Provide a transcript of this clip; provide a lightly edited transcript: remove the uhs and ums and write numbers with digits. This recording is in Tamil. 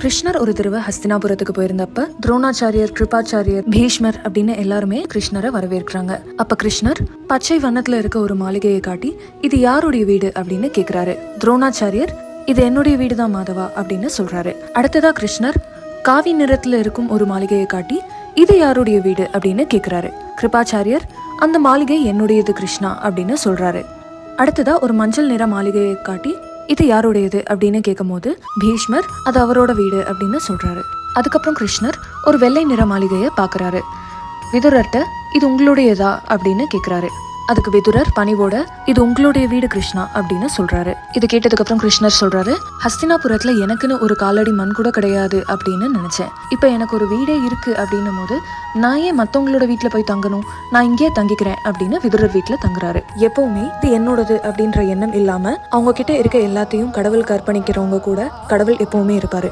கிருஷ்ணர் ஒரு தடவை ஹஸ்தினாபுரத்துக்கு போயிருந்தப்ப துரோணாச்சாரியர், கிருபாச்சாரியர், பீஷ்மர் அப்படின்னு எல்லாருமே கிருஷ்ணரை வரவேற்கிறாங்க. அப்ப கிருஷ்ணர் பச்சை வண்ணத்துல இருக்க ஒரு மாளிகையை காட்டி இது யாருடைய வீடு அப்படின்னு கேக்குறாரு. துரோணாச்சாரியர் இது என்னுடைய வீடுதான் மாதவா அப்படின்னு சொல்றாரு. அடுத்ததா கிருஷ்ணர் காவி நிறத்துல இருக்கும் ஒரு மாளிகையை காட்டி இது யாருடைய வீடு அப்படின்னு கேக்குறாரு. கிருபாச்சாரியர் அந்த மாளிகை என்னுடையது கிருஷ்ணா அப்படின்னு சொல்றாரு. அடுத்ததா ஒரு மஞ்சள் நிற மாளிகையை காட்டி இது யாருடையது அப்படின்னு கேட்கும் போது பீஷ்மர் அது அவரோட வீடு அப்படின்னு சொல்றாரு. அதுக்கப்புறம் கிருஷ்ணர் ஒரு வெள்ளை நிற மாளிகையை பாக்குறாரு. விதுரர்ட்ட இது உங்களுடையதா அப்படின்னு கேக்குறாரு. அதுக்கு விதுரர் பணிவோட இது உங்களுடைய வீடு கிருஷ்ணா அப்படின்னு சொல்றாரு. இது கேட்டதுக்கு அப்புறம் கிருஷ்ணர் சொல்றாரு, ஹஸ்தினாபுரத்துல எனக்குன்னு ஒரு காலடி மண் கூட கிடையாது அப்படின்னு நினைச்சேன். இப்ப எனக்கு ஒரு வீடே இருக்கு அப்படின்னும் போது நான் ஏன் மத்தவங்களோட வீட்டுல போய் தங்கணும், நான் இங்கேயே தங்கிக்கிறேன் அப்படின்னு விதுரர் வீட்டுல தங்குறாரு. எப்பவுமே இது என்னோடது அப்படின்ற எண்ணம் இல்லாம அவங்க கிட்ட இருக்க எல்லாத்தையும் கடவுளுக்கு அர்ப்பணிக்கிறவங்க கூட கடவுள் எப்பவுமே இருப்பாரு.